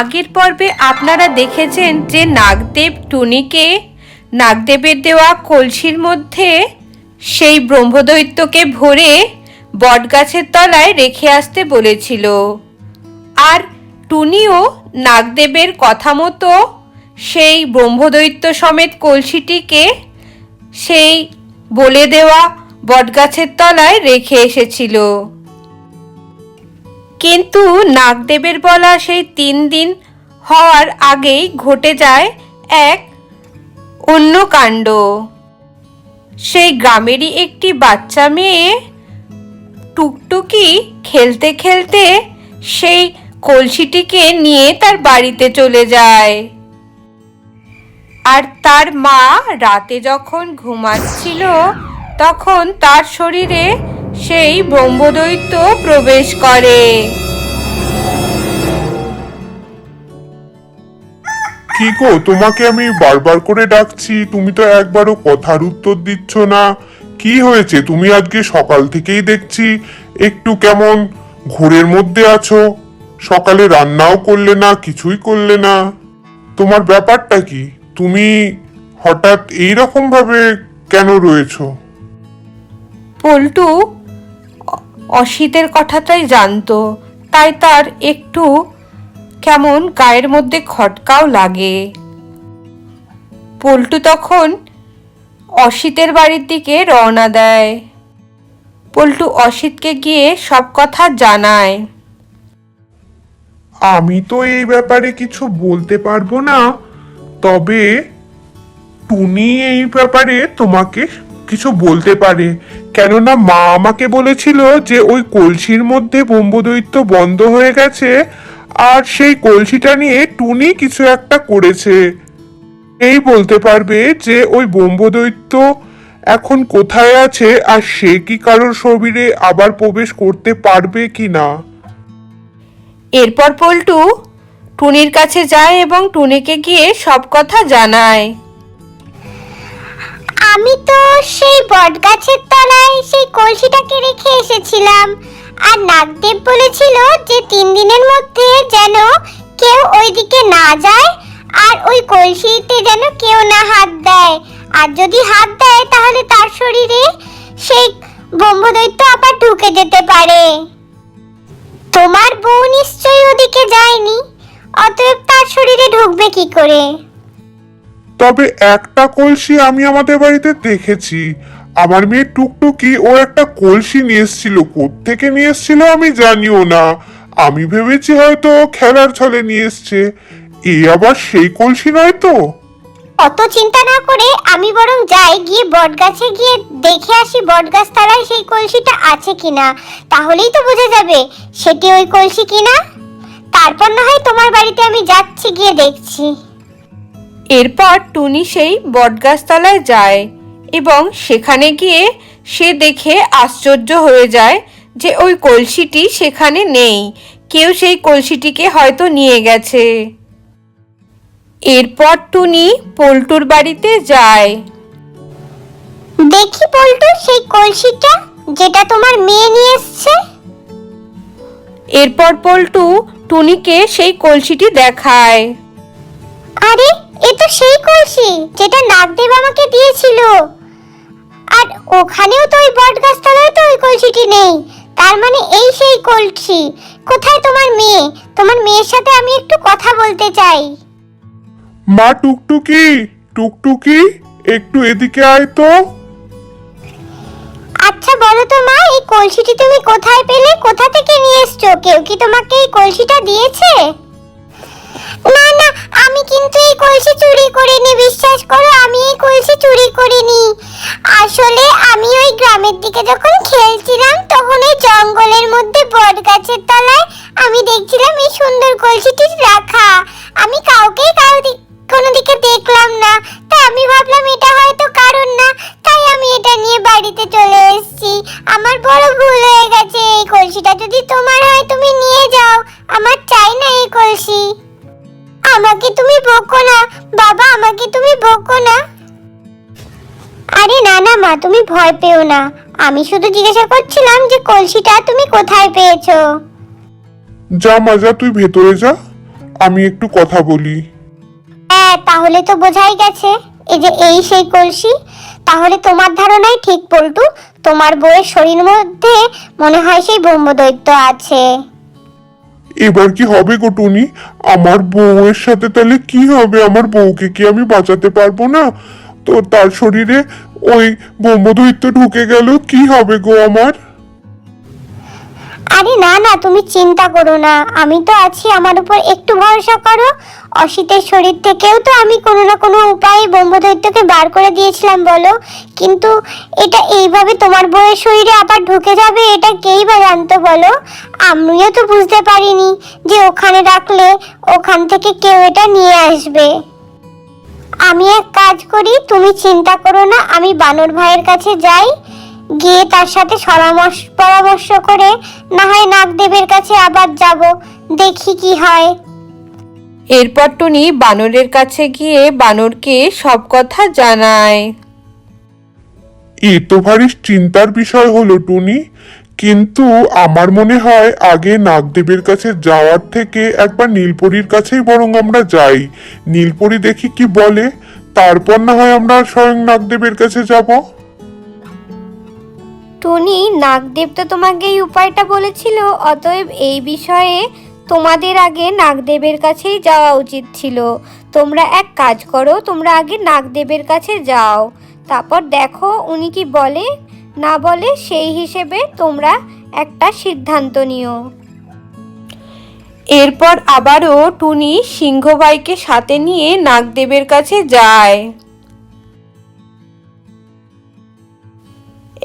আগের পর্বে আপনারা দেখেছেন যে নাগদেব টুনিকে নাগদেবের দেওয়া কলসির মধ্যে সেই ব্রহ্মদৈত্যকে ভরে বটগাছের তলায় রেখে আসতে বলেছিল। আর টুনিও নাগদেবের কথা মতো সেই ব্রহ্মদৈত্য সমেত কলসিটিকে সেই বলে দেওয়া বটগাছের তলায় রেখে এসেছিল। কিন্তু নাগদেবের বলা সেই 3 দিন হওয়ার আগেই ঘটে যায় এক অন্য কাণ্ড। সেই গ্রামেরই একটি বাচ্চা মেয়ে টুকটুকি খেলতে খেলতে সেই কলসিটিকে নিয়ে তার বাড়িতে চলে যায়। আর তার মা রাতে যখন ঘুমাচ্ছিল তখন তার শরীরে সেই ব্রহ্মদৈত্য প্রবেশ করে। কি গো, তোমাকে আমি বারবার করে ডাকছি, তুমি তো একবারও কথার উত্তর দিচ্ছ না। কি হয়েছে? তুমি আজকে সকাল থেকেই দেখছি একটু কেমন ঘোরের মধ্যে আছো। সকালে রান্নাও করলে না, কিছুই করলে না। তোমার ব্যাপারটা কি? তুমি হঠাৎ এইরকম ভাবে কেন রয়েছো? পল্টু অসিতের কথাটাই জানতো, তাই তার একটু কেমন গায়ের মধ্যে খটকাও লাগে। পল্টু তখন অসিতের বাড়ির দিকে রওনা দেয়। পল্টু অসিতকে গিয়ে সব কথা জানায়। আমি তো এই ব্যাপারে কিছু বলতে পারবো না, তবে টুনি এই ব্যাপারে তোমাকে কিছু বলতে পারে। কেননা মা আমাকে বলেছিল যে ওই কলসির মধ্যে ব্রহ্মদৈত্য বন্ধ হয়ে গেছে, আর সেই কলসিটা নিয়ে টুনি কিছু একটা করেছে। এই বলতে পারবে যে ওই ব্রহ্মদৈত্য এখন কোথায় আছে, আর সে কি কারোর শরীরে আবার প্রবেশ করতে পারবে কি না। এরপর পল্টু টুনির কাছে যায় এবং টুনিকে গিয়ে সব কথা জানায়। আমি তো সেই বটগাছের তলায় সেই কলসিটাকে রেখে এসেছিলাম, আর নাগদেব বলেছিল যে 3 দিনের মধ্যে যেন কেউ ওইদিকে না যায়, আর ওই কলসিতে যেন কেউ না হাত দেয়। আর যদি হাত দেয় তাহলে তার শরীরে সেই ব্রহ্মদৈত্য আবার ঢুকে যেতে পারে। তোমার বউ নিশ্চয়ই ওদিকে যায়নি, অতএব তার শরীরে ঢুকবে কি করে? তবে একটা কলসি আমি আমাদের বাড়িতে দেখেছি। আমার মেয়ে টুকটুকি ও একটা কলসি নিয়ে এসেছিল, কোত্থেকে নিয়ে এসেছিল আমি জানিও না। আমি ভেবেছি হয়তো খেলার ছলে নিয়ে এসছে। এ আবার সেই কলসি নয় তো? অত চিন্তা না করে আমি বরং যাই, গিয়ে বটগাছে গিয়ে দেখে আসি বটগাছ তলায় সেই কলসিটা আছে কিনা। তাহলেই তো বোঝা যাবে সেটি ওই কলসি কিনা। তারপর না হয় তোমার বাড়িতে আমি যাচ্ছি, গিয়ে দেখছি। এরপর টুনি সেই বটগাছতলায় যায় এবং সেখানে গিয়ে সে দেখে আশ্চর্য হয়ে যায় যে ওই কলসিটি সেখানে নেই। কেউ সেই কলসিটিকে হয়তো নিয়ে গেছে। এরপর টুনি পল্টুর বাড়িতে যায়। দেখি পল্টু, সেই কলসিটা যেটা তোমার মেয়ে নিয়ে এসছে। এরপর পল্টু টুনিকে সেই কলসিটি দেখায়। আরে, এ তো সেই কলসি যেটা নাগদেব আমাকে দিয়েছিল। আর ওখানেও তো ওই বটগাছ তলায় তো ওই কলসিটি নেই। তার মানে এই সেই কলসি। কোথায় তোমার মেয়ে? তোমার মেয়ের সাথে আমি একটু কথা বলতে চাই। মা টুকটুকি, টুকটুকি একটু এদিকে আয় তো। আচ্ছা বলো তো মা, এই কলসিটি তুমি কোথায় পেলে? কোথা থেকে নিয়ে এসছো? কেউ কি তোমাকে এই কলসিটা দিয়েছে? না না, আমি কিন্তু এই কলসি চুরি করিনি, বিশ্বাস করো, আমি এই কলসি চুরি করিনি। আসলে আমি ওই গ্রামের দিকে যখন খেলছিলাম তখন এই জঙ্গলের মধ্যে বটগাছের তলায় আমি দেখছিলাম এই সুন্দর কলসিটি রাখা। আমি কাউকে কোনো দিকে দেখলাম না, তাই আমি ভাবলাম এটা হয়তো কারণ না, তাই আমি এটা নিয়ে বাড়িতে চলে এসেছি। আমার বড় ভুল হয়ে গেছে। এই কলসিটা যদি তোমার হয় তুমি নিয়ে যাও, আমার চাই না এই কলসি। আমাকে তুমি বকো না বাবা, আমাকে তুমি বকো না। আরে না না মা, তুমি ভয় পেও না। আমি শুধু জিজ্ঞাসা করছিলাম যে কলসিটা তুমি কোথায় পেয়েছো। যা মা যা, তুই ভেতরে যা। আমি একটু কথা বলি। হ্যাঁ, তাহলে তো বোঝাই গেছে এই যে এই সেই কলসি। তাহলে তোমার ধারণাই ঠিক পল্টু, তোমার বউয়ের শরীরের মধ্যে মনে হয় সেই ব্রহ্মদৈত্য আছে। এবার কি হবে গো টুনি? আমার বউয়ের সাথে তাহলে কি হবে? আমার বউকে কি আমি বাঁচাতে পারবো না? তো তার শরীরে ওই ব্রহ্মদৈত্য ঢুকে গেল, কি হবে গো আমার? আরে না না, তুমি চিন্তা করো না, আমি তো আছি, আমার উপর একটু ভরসা করো। অসিতের শরীর থেকেও তো আমি কোনো না কোনো উপায়ে ব্রহ্মদৈত্যকে বার করে দিয়েছিলাম বলো, কিন্তু এটা এইভাবে তোমার বউয়ের শরীরে আবার ঢুকে যাবে এটা কেই বা জানতো বলো? আমিও তো বুঝতে পারিনি যে ওখানে রাখলে ওখান থেকে কেউ এটা নিয়ে আসবে। আমি এক কাজ করি, তুমি চিন্তা করো না, আমি বানর ভাইয়ের কাছে যাই, গিয়ে তার সাথে পরামর্শ করে না হয় নাগদেবের কাছে আবার যাব, দেখি কি হয়। এরপর টুনি বানরের কাছে গিয়ে বানরকে সব কথা জানায়। এ তো ভারী চিন্তার বিষয় হলো টুনি, কিন্তু আমার মনে হয় আগে নাগদেবের কাছে যাওয়ার থেকে একবার নীলপরীর কাছেই বরং আমরা যাই। নীলপরী দেখি কি বলে, তারপর না হয় আমরা স্বয়ং নাগদেবের কাছে যাব। টুনি, নাগদেব তো তোমাকে এই উপায়টা বলেছিল, অতএব এই বিষয়ে তোমাদের আগে নাগদেবের কাছেই যাওয়া উচিত ছিল। তোমরা এক কাজ করো, তোমরা আগে নাগদেবের কাছে যাও, তারপর দেখো উনি কি বলে না বলে, সেই হিসেবে তোমরা একটা সিদ্ধান্ত নিও। এরপর আবারও টুনি সিংহভাইকে সাথে নিয়ে নাগদেবের কাছে যায়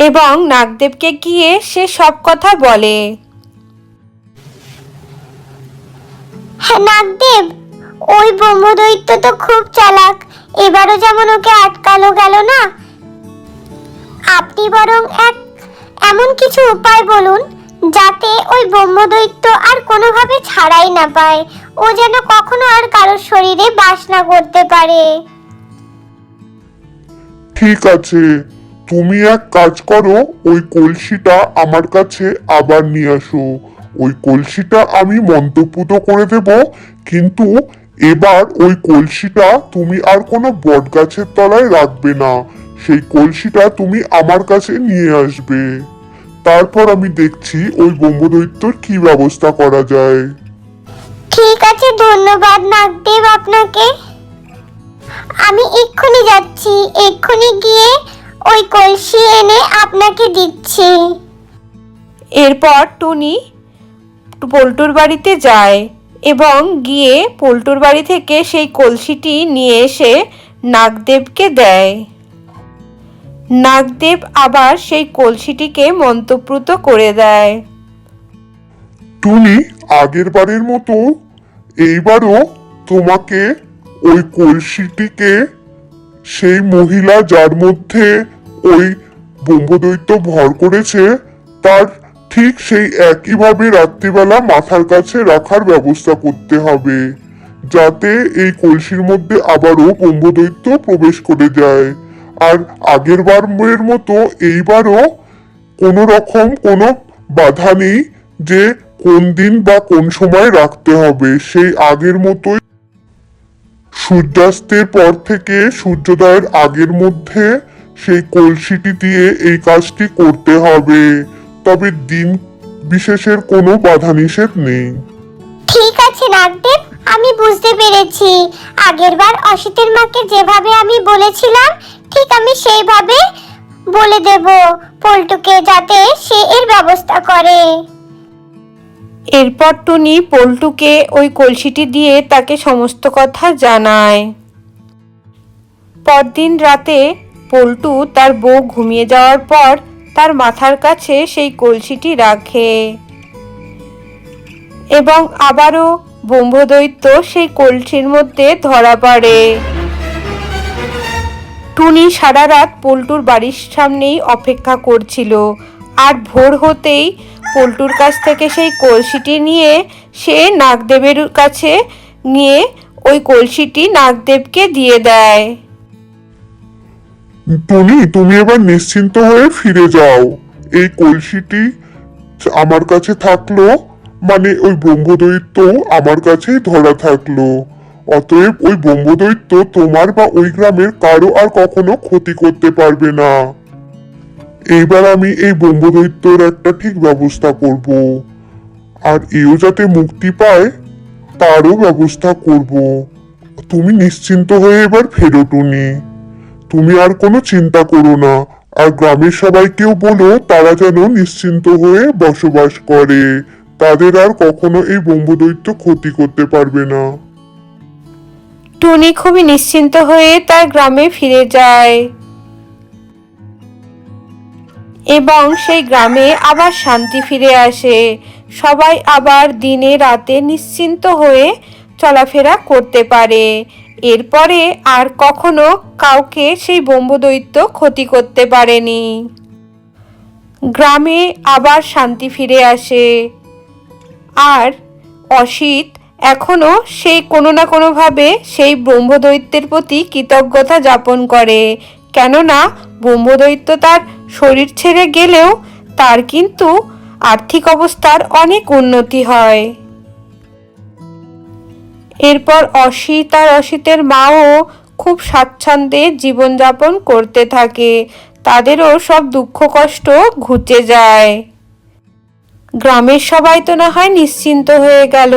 এবং নাগদেবকে গিয়ে সে সব কথা বলে। হ্যাঁ নাগদেব, ওই ব্রহ্মদৈত্য তো খুব চালাক, এবারও যেমন ওকে আটকানো গেল না। আপনি বরং এমন কিছু উপায় বলুন যাতে ওই ব্রহ্মদৈত্য আর কোনোভাবে ছাড়াই না পায়, ও যেন কখনো আর কারোর শরীরে বাস না করতে পারে। ঠিক আছে, তুমি এক কাজ করো, ওই কলসিটা আমার কাছে আবার নিয়ে আসো। ওই কলসিটা আমি মন্ত্রপুত করে দেব, কিন্তু এবার ওই কলসিটা তুমি আর কোনো বটগাছের তলায় রাখবে না। সেই কলসিটা তুমি আমার কাছে নিয়ে আসবে, তারপর আমি দেখছি ওই ব্রহ্মদৈত্যর কি ব্যবস্থা করা যায়। ঠিক আছে, ধন্যবাদ নাগদেব আপনাকে। আমি এক্ষুনি যাচ্ছি, এক্ষুনি গিয়ে ওই কলসি এনে আপনাকে দিচ্ছি। এরপর টুনি পল্টুর বাড়িতে যায় এবং গিয়ে পল্টুর বাড়ি থেকে সেই কলসিটি নিয়ে এসে নাগদেবকে দেয়। নাগদেব আবার সেই কলসিটিকে মন্ত্রপুত করে দেয়। টুনি, আগের বারের মতো এইবারও তোমাকে ওই কলসিটিকে সেই মহিলা যার মধ্যে ওই ব্রহ্মদৈত্য ভর করেছে তার ঠিক সেই একইভাবে রাত্রিবেলা মাথার কাছে রাখার ব্যবস্থা করতে হবে, যাতে এই কলসির মধ্যে আবারও ব্রহ্মদৈত্য প্রবেশ করে যায়। আর আগের বারের মতো এইবারও কোনো রকম কোনো বাধা নেই যে কোন দিন বা কোন সময় রাখতে হবে, সেই আগের মতোই সূর্যাস্তের পর থেকে সূর্যোদয়ের আগের মধ্যে সেই কলসিটি দিয়ে এই কাজটি করতে হবে, তবে দিন বিশেষের কোনো বাধা নিষেধ নেই। ঠিক আছে নাগদেব, আমি বুঝতে পেরেছি। আগেরবার অসিতের মাকে যেভাবে আমি বলেছিলাম ঠিক আমি সেইভাবে বলে দেব পল্টুকে, যাতে সে এর ব্যবস্থা করে। এরপর টুনি পল্টুকে ওই কলসিটি দিয়ে তাকে সমস্ত কথা জানায়। পরদিন রাতে পল্টু তার বউ ঘুমিয়ে যাওয়ার পর তার মাথার কাছে সেই কলসিটি রাখে এবং আবারও ব্রহ্মদৈত্য সেই কলসির মধ্যে ধরা পড়ে। টুনি সারা রাত পল্টুর বাড়ির সামনেই অপেক্ষা করছিল, আর ভোর হতেই পল্টুর কাছ থেকে সেই কলসিটি নিয়ে সে নাগদেবের কাছে নিয়ে ওই কলসিটি নাগদেবকে দিয়ে দেয়। টুনি, তুমি এবার নিশ্চিন্ত হয়ে ফিরে যাও, এই কলসিটি আমার কাছে থাকলো, মানে ওই ব্রহ্মদৈত্য আমার কাছেই ধরা থাকলো। অতএব ওই ব্রহ্মদৈত্য তোমার বা ওই গ্রামের কারো আর কখনো ক্ষতি করতে পারবে না। এইবার আমি এই ব্রহ্মদৈত্যর একটা ঠিক ব্যবস্থা করব, আর এও যাতে মুক্তি পায় তারও ব্যবস্থা করব। তুমি নিশ্চিন্ত হয়ে এবার ফেরো টুনি। তুমি আর কোনো চিন্তা করো না, আর গ্রামের সবাইকেও বলো তারা যেন নিশ্চিন্ত হয়ে বসবাস করে। তাদের আর কখনো এই ব্রহ্মদৈত্য ক্ষতি করতে পারবে না। টুনি খুবই নিশ্চিন্ত হয়ে তার গ্রামে ফিরে যায় এবং সেই গ্রামে আবার শান্তি ফিরে আসে। সবাই আবার দিনে রাতে নিশ্চিন্ত হয়ে চলাফেরা করতে পারে। এরপরে আর কখনো কাউকে সেই ব্রহ্মদৈত্য ক্ষতি করতে পারেনি। গ্রামে আবার শান্তি ফিরে আসে, আর অসিত এখনো সেই কোনো না কোনোভাবে সেই ব্রহ্মদৈত্যের প্রতি কৃতজ্ঞতা যাপন করে। কেননা ব্রহ্মদৈত্য তার শরীর ছেড়ে গেলেও তার কিন্তু আর্থিক অবস্থার অনেক উন্নতি হয়। এরপর অসিত আর অসিতের মাও খুব স্বাচ্ছন্দ্যে জীবনযাপন করতে থাকে। তাদেরও সব দুঃখ কষ্ট ঘুচে যায়। গ্রামের সবাই তো না হয় নিশ্চিন্ত হয়ে গেল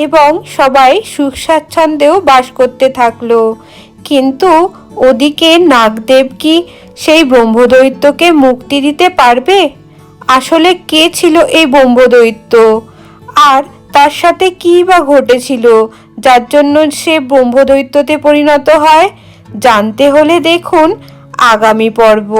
এবং সবাই সুখ স্বাচ্ছন্দ্যেও বাস করতে থাকলো। কিন্তু ওদিকে নাগদেব কি সেই ব্রহ্মদৈত্যকে মুক্তি দিতে পারবে? আসলে কে ছিল এই ব্রহ্মদৈত্য, আর তার সাথে কী বা ঘটেছিল যার জন্য সে ব্রহ্মদৈত্যতে পরিণত হয়? জানতে হলে দেখুন আগামী পর্ব।